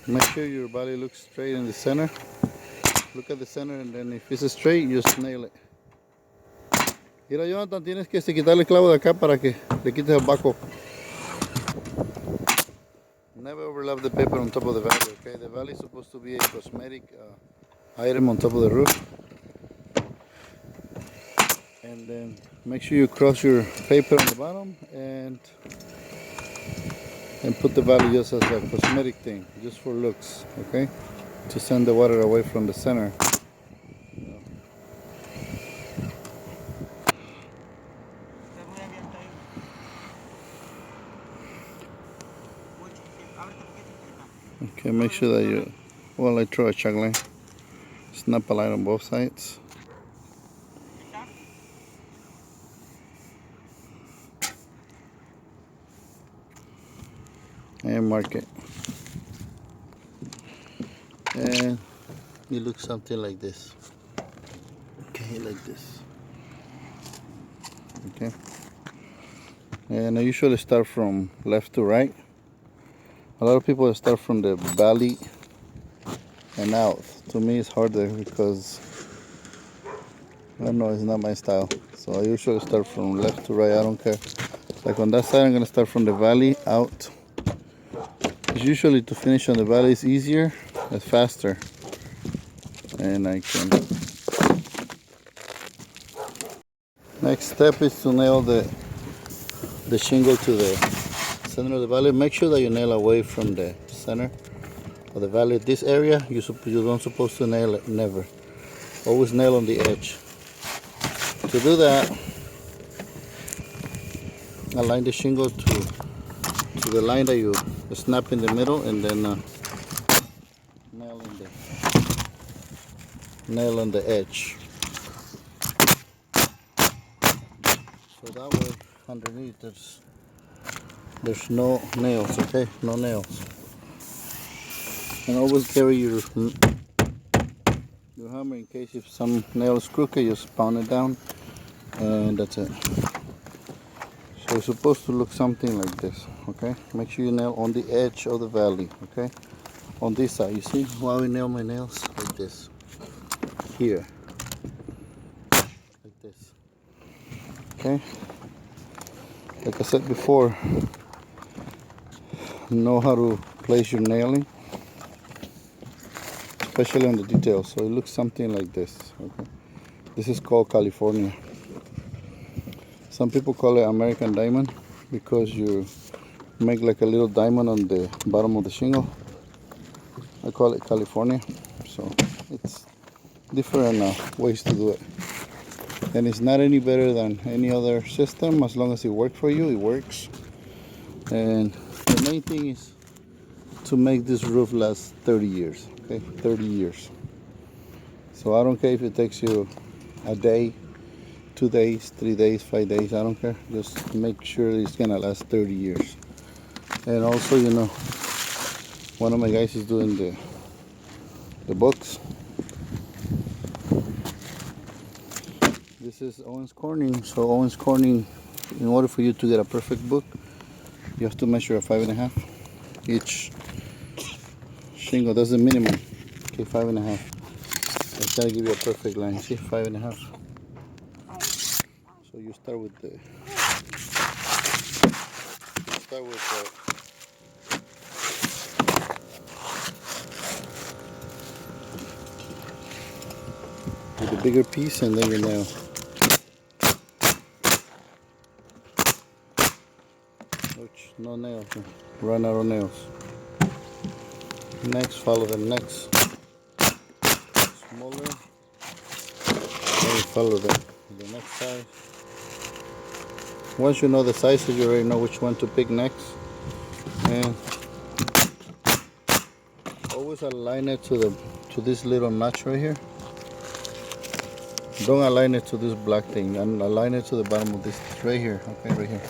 Make sure your valley looks straight in the center. Look at the center, and then if it's straight, you just nail it. Mira, Jonathan, tienes que quitarle el clavo de acá para que le quites el baco. Never overlap the paper on top of the valley, okay? The valley is supposed to be a cosmetic item on top of the roof. And then make sure you cross your paper on the bottom and put the valley just as a cosmetic thing, just for looks, okay? To send the water away from the center. Okay, make sure that you, well, I throw a chuck line. Snap a line on both sides. And mark it. And you look something like this. Okay, like this. Okay. And I usually start from left to right. A lot of people start from the valley and out. To me, it's harder because I don't know, it's not my style. So I usually start from left to right. I don't care. Like on that side, I'm gonna start from the valley out. It's usually to finish on the valley is easier, it's faster, and I can. Next step is to nail the shingle to the center of the valley. Make sure that you nail away from the center of the valley. This area you don't supposed to nail it, never. Always nail on the edge. To do that, align the shingle to the line that you snap in the middle, and then nail on the edge. So that way, underneath there's no nails, okay? No nails. And always carry your hammer in case if some nail is crooked, you just pound it down, and that's it. So it's supposed to look something like this, okay? Make sure you nail on the edge of the valley, okay? On this side, you see how I nail my nails? Like this. Here. Like this. Okay? Like I said before, know how to place your nailing, especially on the details. So it looks something like this, okay? This is called California. Some people call it American diamond because you make like a little diamond on the bottom of the shingle. I call it California. So it's different ways to do it. And it's not any better than any other system. As long as it works for you, it works. And the main thing is to make this roof last 30 years, okay? 30 years. So I don't care if it takes you a day, 2 days, 3 days, 5 days, I don't care. Just make sure it's gonna last 30 years. And also, you know, one of my guys is doing the books. This is Owens Corning. So Owens Corning, in order for you to get a perfect book, you have to measure a 5.5. Each shingle, that's the minimum. Okay, 5.5. It's gonna give you a perfect line. See, 5.5. So you start with the bigger piece, and then you nail. Which no nails. Run out of nails. Next, follow the next smaller. Then follow the next size. Once you know the sizes, you already know which one to pick next. And always align it to this little notch right here. Don't align it to this black thing, and align it to the bottom of this right here. Okay, right here.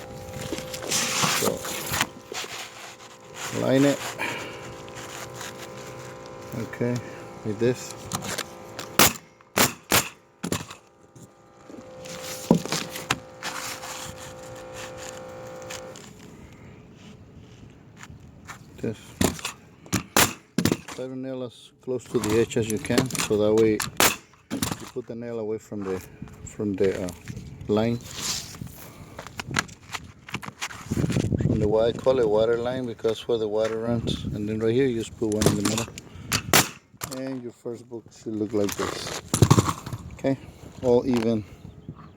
So align it. Okay, like this. This. Try to nail as close to the edge as you can, so that way you put the nail away from the line. From the I call it water line because that's where the water runs. And then right here you just put one in the middle. And your first book should look like this. Okay, all even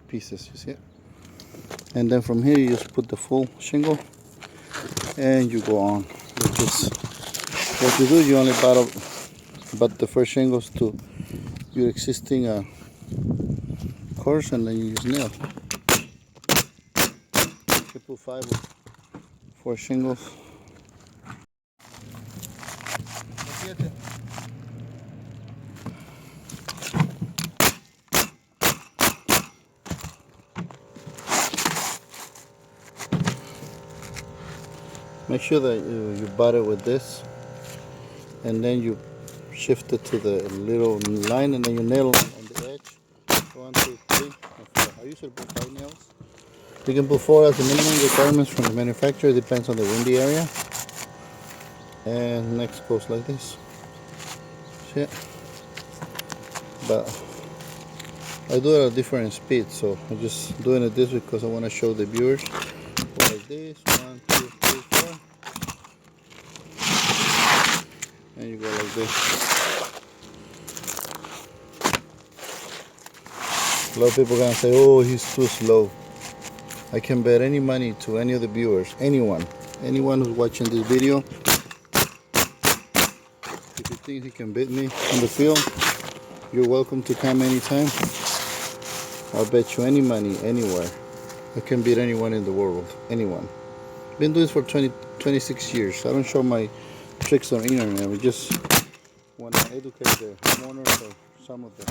pieces, you see it? And then from here you just put the full shingle and you go on with this. What you do, you only butt the first shingles to your existing course, and then you just nail. You put 5 or 4 shingles. Make sure that you butt it with this, and then you shift it to the little line, and then you nail on the edge. 1, 2, 3, and 4. I usually put 5 nails. You can put 4 as the minimum requirements from the manufacturer. It depends on the windy area. And next goes like this. See it? But I do it at different speeds, so I'm just doing it this way because I want to show the viewers. Go like this, 1, 2, 3, 4, and you go like this. A lot of people are gonna say, "Oh, he's too slow." I can bet any money to any of the viewers, anyone who's watching this video, if you think he can beat me on the field, you're welcome to come anytime. I'll bet you any money, anywhere. I can beat anyone in the world, anyone. Been doing this for 26 years. I don't show my tricks on the internet. We just want to educate the homeowners or some of the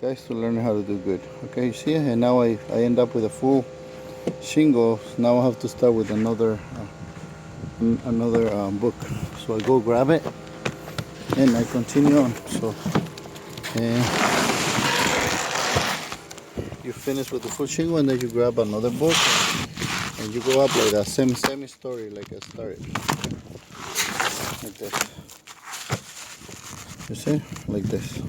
guys to learn how to do good. Okay, you see, and now I end up with a full shingle. Now I have to start with another book. So I go grab it and I continue on. So you finish with the full shingle, and then you grab another book and you go up like that, semi-story, like I started. Like this. You see? Like this.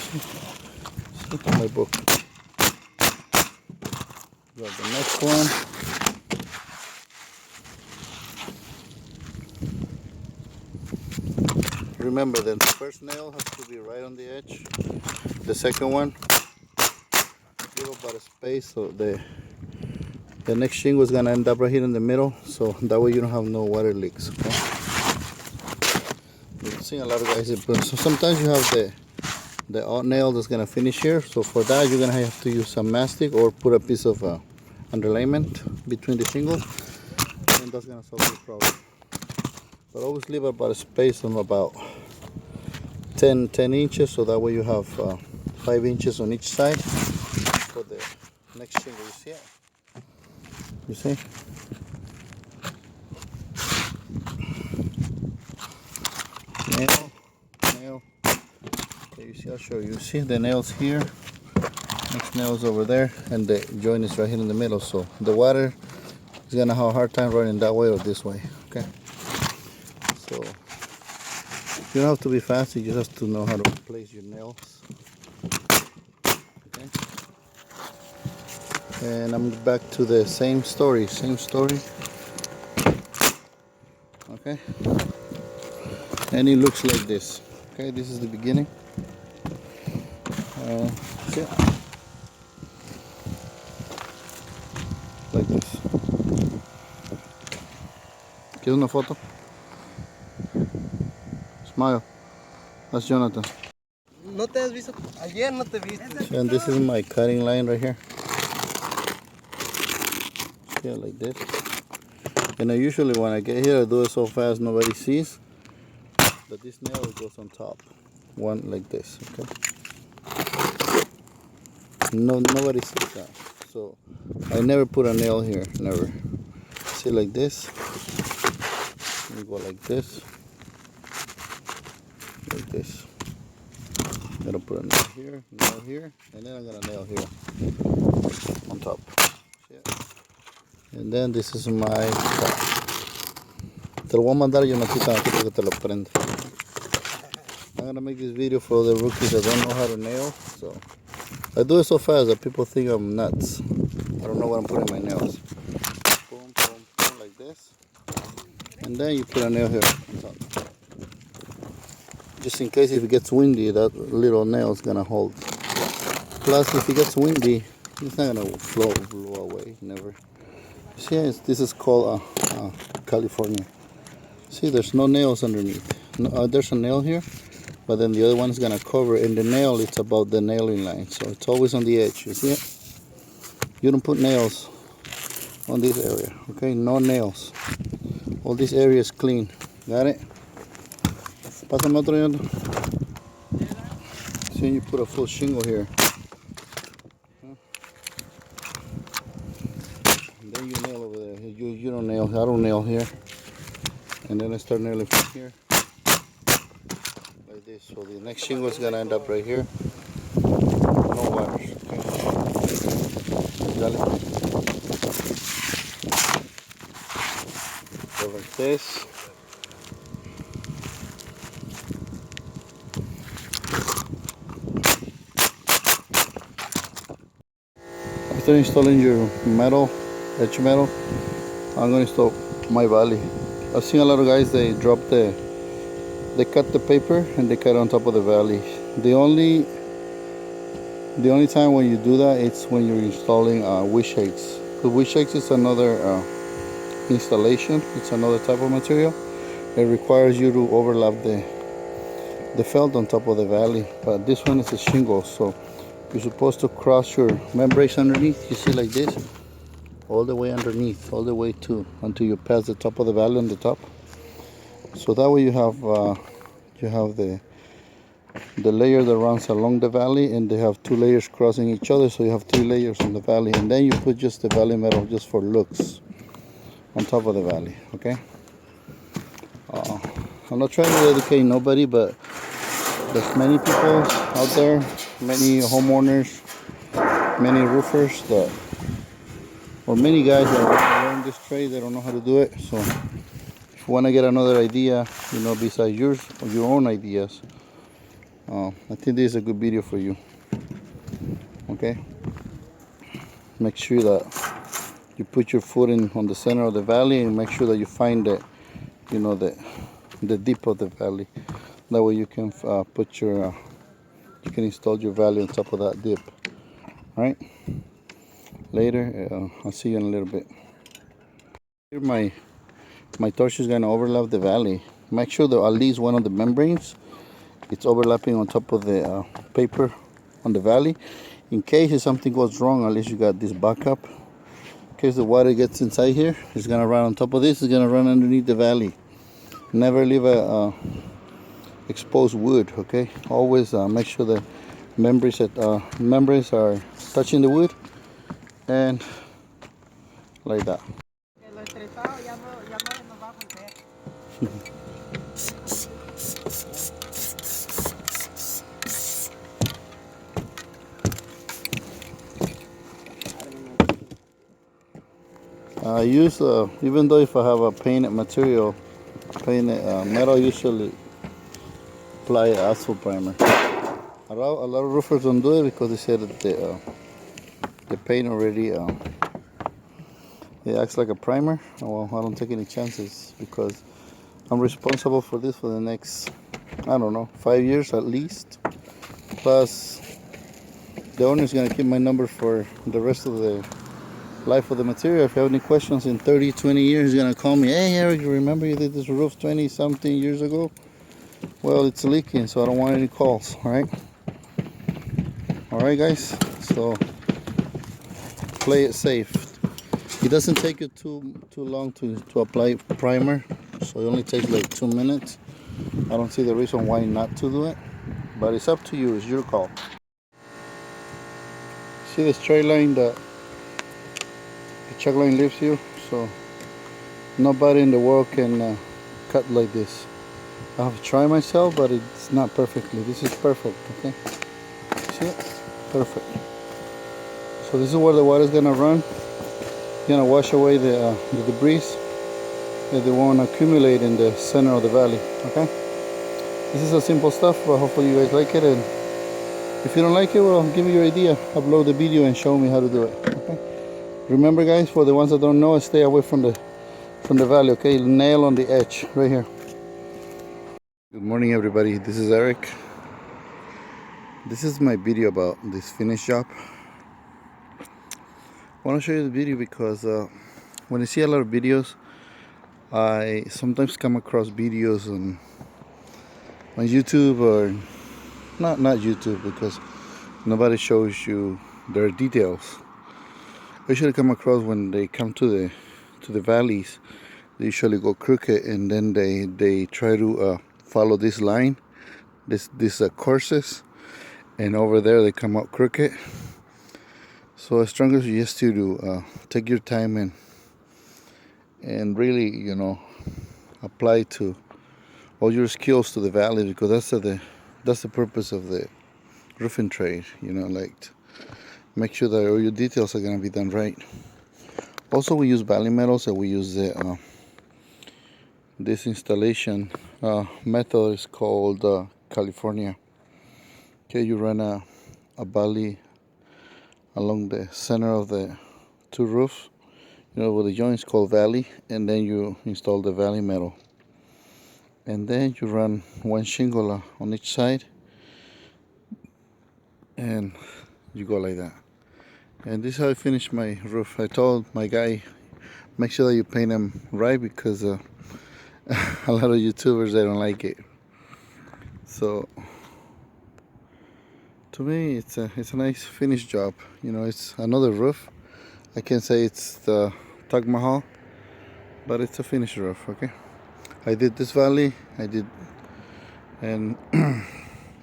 See? My book. Grab the next one. Remember, the first nail has to be right on the edge. The second one, give about a space, so the next shingle is gonna end up right here in the middle, so that way you don't have no water leaks. Okay? You've seen a lot of guys. So sometimes you have the nail that's gonna finish here. So for that, you're gonna have to use some mastic or put a piece of underlayment between the shingles, and that's gonna solve the problem. But always leave about a space of about 10 inches, so that way you have 5 inches on each side for the next shingle. You see it? You see? Nail. Okay, you see, I'll show you. See the nails here, next nails over there, and the joint is right here in the middle. So the water is gonna have a hard time running that way or this way. Okay. So you don't have to be fast, you just have to know how to place your nails. Okay. And I'm back to the same story. Okay. And it looks like this. Okay, this is the beginning. See? Like this. ¿Quieres una foto? Smile. That's Jonathan. No te has visto. Ayer no te viste. And this is my cutting line right here. Yeah, like this. And I usually, when I get here, I do it so fast nobody sees. But this nail goes on top. One like this. Okay. Nobody sees that. So I never put a nail here. Never. See, like this. You go like this. Like this. I'm gonna put a nail here, and then I'm gonna nail here on top. See it? And then this is my Te lo voy a mandar yo que te lo prenda. I'm gonna make this video for the rookies that don't know how to nail. So I do it so fast that people think I'm nuts. I don't know what I'm putting in my nails. Boom, boom, boom, like this. And then you put a nail here on top. Just in case if it gets windy, that little nail is gonna hold. Plus, if it gets windy, it's not gonna blow away, never. See, this is called California. See, there's no nails underneath. No, there's a nail here, but then the other one is gonna cover, and the nail, it's about the nailing line, so it's always on the edge. You see it? You don't put nails on this area, okay? No nails. All this area is clean. Got it? Pásame otro, Yolanda. See, you put a full shingle here. And then you nail over there. You don't nail. I don't nail here. And then I start nailing from here. Like this. So the next shingle is going to end up right here. No wires. Okay. Dale. So like this. After installing your metal, edge metal, I'm going to install my valley. I've seen a lot of guys, they cut the paper and they cut on top of the valley. The only time when you do that, it's when you're installing wish shakes. The wish shakes is another installation. It's another type of material. It requires you to overlap the felt on top of the valley. But this one is a shingle, so you're supposed to cross your membranes underneath. You see, like this, all the way underneath, all the way to until you pass the top of the valley on the top. So that way you have the layer that runs along the valley, and they have two layers crossing each other. So you have 3 layers on the valley, and then you put just the valley metal just for looks on top of the valley. Okay. I'm not trying to educate nobody, but there's many people out there, many homeowners, many roofers or many guys that want to learn this trade. They don't know how to do it. So if you want to get another idea, besides yours or your own ideas, I think this is a good video for you. Okay. Make sure that you put your foot on the center of the valley, and make sure that you find the dip of the valley. That way you can you can install your valley on top of that dip. All right. Later, I'll see you in a little bit. Here my torch is going to overlap the valley. Make sure that at least one of the membranes, it's overlapping on top of the paper on the valley. In case if something goes wrong, at least you got this backup. In case the water gets inside here, it's going to run on top of this. It's going to run underneath the valley. Never leave a exposed wood. Okay, always make sure the membranes are touching the wood, and like that. I use even though if I have a painted material, metal, usually apply asphalt primer. A lot of roofers don't do it because they say that the paint already it acts like a primer. Well, I don't take any chances because I'm responsible for this for the next, I don't know, 5 years at least. Plus, the owner is going to keep my number for the rest of the life of the material. If you have any questions in 30, 20 years, you're going to call me. Hey, Eric, you remember you did this roof 20 something years ago? Well, it's leaking, so I don't want any calls. All right, guys. So play it safe. It doesn't take you too long to apply primer, so it only takes like 2 minutes. I don't see the reason why not to do it, but it's up to you. It's your call. See the straight line that the chalk line leaves you? So nobody in the world can cut like this. I have tried myself, but it's not perfectly. This is perfect. Okay, see it? Perfect. So this is where the water is gonna run. It's gonna wash away the debris, that they won't accumulate in the center of the valley. Okay, this is a simple stuff, but hopefully you guys like it, and if you don't like it, well, give me your idea, upload the video and show me how to do it. Okay, remember guys, for the ones that don't know, stay away from the valley. Okay, nail on the edge right here. Good morning everybody, this is Eric. This is my video about this finish job. I want to show you the video because when I see a lot of videos, I sometimes come across videos on YouTube, or not YouTube, because nobody shows you their details. I usually come across when they come to the valleys, they usually go crooked, and then they try to follow this line, this courses, and over there they come out crooked. So I strongly suggest you to take your time and really, you know, apply to all your skills to the valley, because that's the purpose of the roofing trade. You know, like, make sure that all your details are gonna be done right. Also, we use valley metals, and we use this installation method is called California. Okay, you run a valley along the center of the two roofs, you know, where the joint is called valley, and then you install the valley metal, and then you run one shingle on each side, and you go like that. And this is how I finished my roof. I told my guy, make sure that you paint them right, because a lot of YouTubers, they don't like it. So to me, it's a nice finished job. You know, it's another roof. I can't say it's the Taj Mahal, but it's a finished roof. Okay, I did this valley, and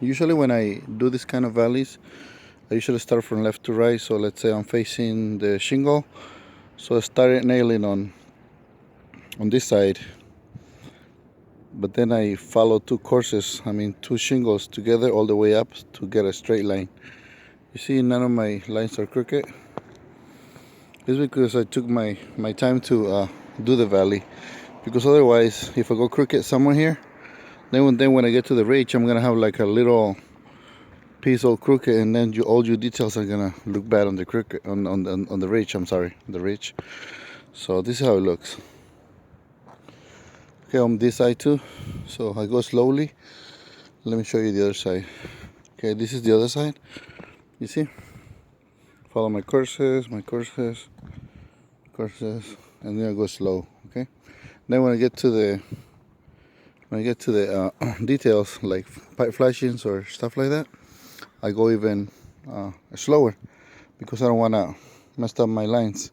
usually when I do this kind of valleys, I usually start from left to right. So let's say I'm facing the shingle, so I started nailing on this side, but then I follow two shingles together all the way up to get a straight line. You see, none of my lines are crooked. It's because I took my time to do the valley, because otherwise, if I go crooked somewhere here, then when I get to the ridge, I'm gonna have like a little piece all crooked, and then all your details are gonna look bad on the crooked, on the ridge. I'm sorry, the ridge. So this is how it looks. Okay, on this side too. So I go slowly. Let me show you the other side. Okay, this is the other side. You see? Follow my courses, and then I go slow. Okay. Then when I get to the details like pipe flashings or stuff like that, I go even slower, because I don't want to mess up my lines.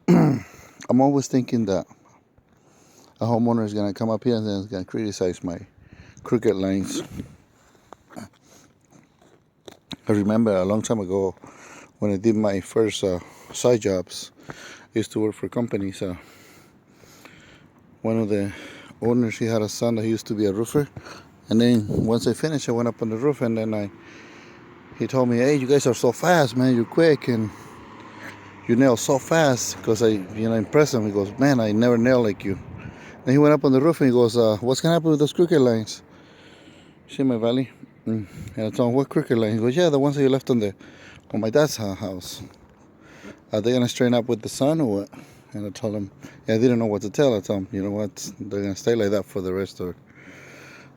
I'm always thinking that a homeowner is going to come up here and then is going to criticize my crooked lines. I remember a long time ago when I did my first side jobs. I used to work for companies. One of the owners, he had a son that used to be a roofer, and then once I finished, I went up on the roof, and then he told me, "Hey, you guys are so fast, man. You're quick and you nail so fast." Because I, impressed him. He goes, "Man, I never nail like you." Then he went up on the roof and he goes, "What's gonna happen with those crooked lines?" See my valley? And I told him, "What crooked lines?" He goes, "Yeah, the ones that you left on my dad's house. Are they gonna straighten up with the sun or what?" And I told him, I didn't know what to tell. I told him, you know what, they're gonna stay like that for the rest of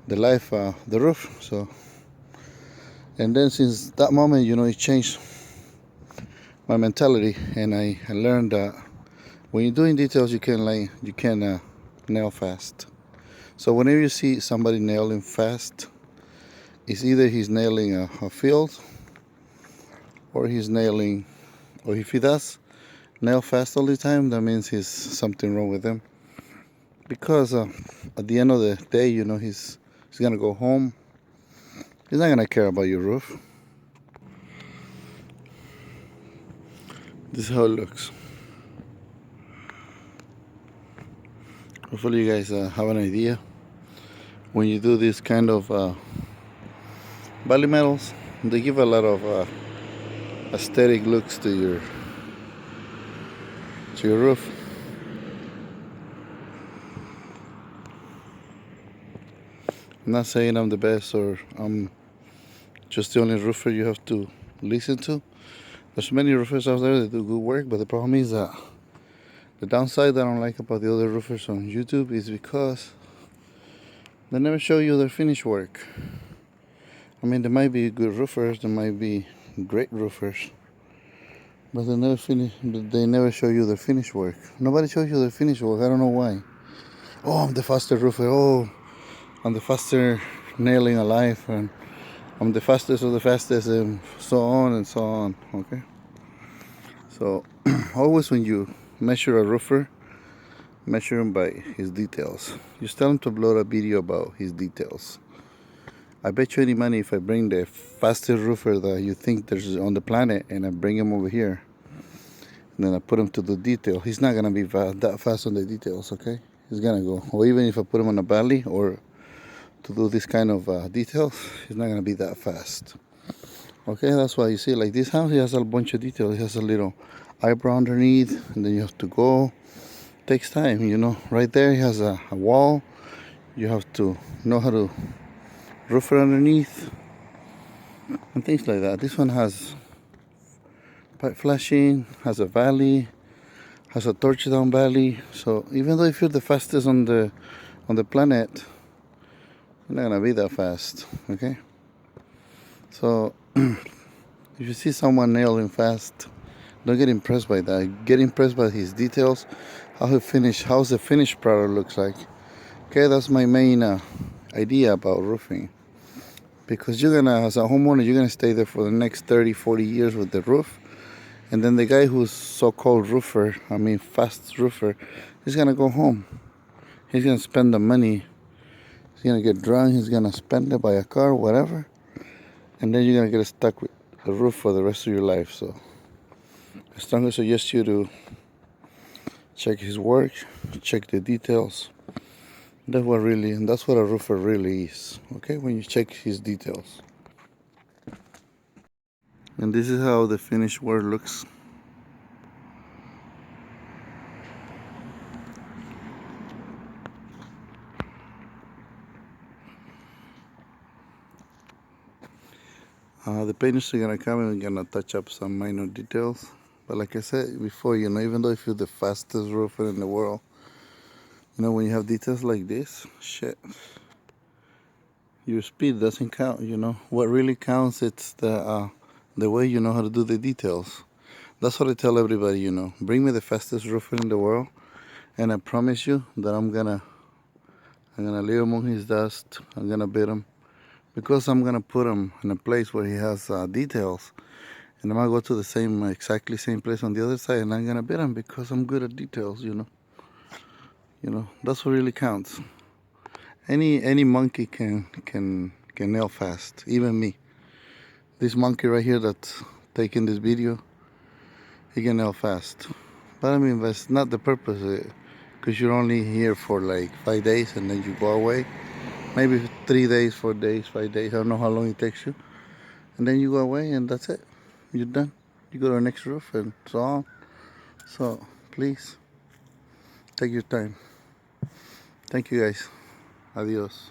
the life, the roof. So, and then since that moment, it changed my mentality, and I learned that when you're doing details, you can nail fast. So whenever you see somebody nailing fast, it's either he's nailing a field, or if he does nail fast all the time, that means he's something wrong with him. Because at the end of the day, he's gonna go home. He's not gonna care about your roof. This is how it looks. Hopefully you guys have an idea. When you do this kind of valley metals, they give a lot of aesthetic looks to your roof. I'm not saying I'm the best or I'm just the only roofer you have to listen to. There's many roofers out there that do good work, but the problem is that the downside that I don't like about the other roofers on YouTube is because they never show you their finished work. I mean, there might be good roofers, there might be great roofers, but they never show you their finished work. Nobody shows you their finished work. I don't know why. Oh, I'm the fastest roofer. Oh, I'm the faster nailing alive, and I'm the fastest of the fastest, and so on and so on. Okay. So always when you measure a roofer, measure him by his details. Just tell him to upload a video about his details. I bet you any money if I bring the fastest roofer that you think there's on the planet and I bring him over here, and then I put him to the detail, he's not gonna be that fast on the details, okay? He's gonna go, or even if I put him on a valley or to do this kind of details, he's not gonna be that fast. Okay, that's why you see, like this house, it has a bunch of details. It has a little eyebrow underneath, and then you have to go. Takes time, you know. Right there, it has a wall. You have to know how to roof it underneath and things like that. This one has pipe flashing, has a valley, has a torch down valley. So even though if you're the fastest on the planet, you're not gonna be that fast. Okay. So if you see someone nailing fast, don't get impressed by that. Get impressed by his details, how's the finished product looks like. Okay, that's my main idea about roofing. Because you're gonna, as a homeowner, you're gonna stay there for the next 30, 40 years with the roof. And then the guy who's so-called roofer, fast roofer, he's gonna go home. He's gonna spend the money. He's gonna get drunk, he's gonna spend it, buy a car, whatever. And then you're gonna get stuck with the roof for the rest of your life. So I strongly suggest you to check his work, check the details. That's what a roofer really is. Okay, when you check his details. And this is how the finished work looks. The painters are gonna come and we're gonna touch up some minor details. But like I said before, you know, even though if you're the fastest roofer in the world, you know, when you have details like this, shit, your speed doesn't count. You know, what really counts it's the way you know how to do the details. That's what I tell everybody. You know, bring me the fastest roofer in the world, and I promise you that I'm gonna leave him on his dust. I'm gonna beat him because I'm gonna put him in a place where he has details. And I'm gonna go to the exactly same place on the other side, and I'm gonna beat him because I'm good at details. You know that's what really counts. Any monkey can nail fast, even me. This monkey right here that's taking this video, he can nail fast. But I mean, that's not the purpose, because you're only here for like 5 days and then you go away. Maybe 3 days, 4 days, 5 days. I don't know how long it takes you, and then you go away, and that's it. You're done. You go to the next roof and so on. So please take your time. Thank you guys. Adios.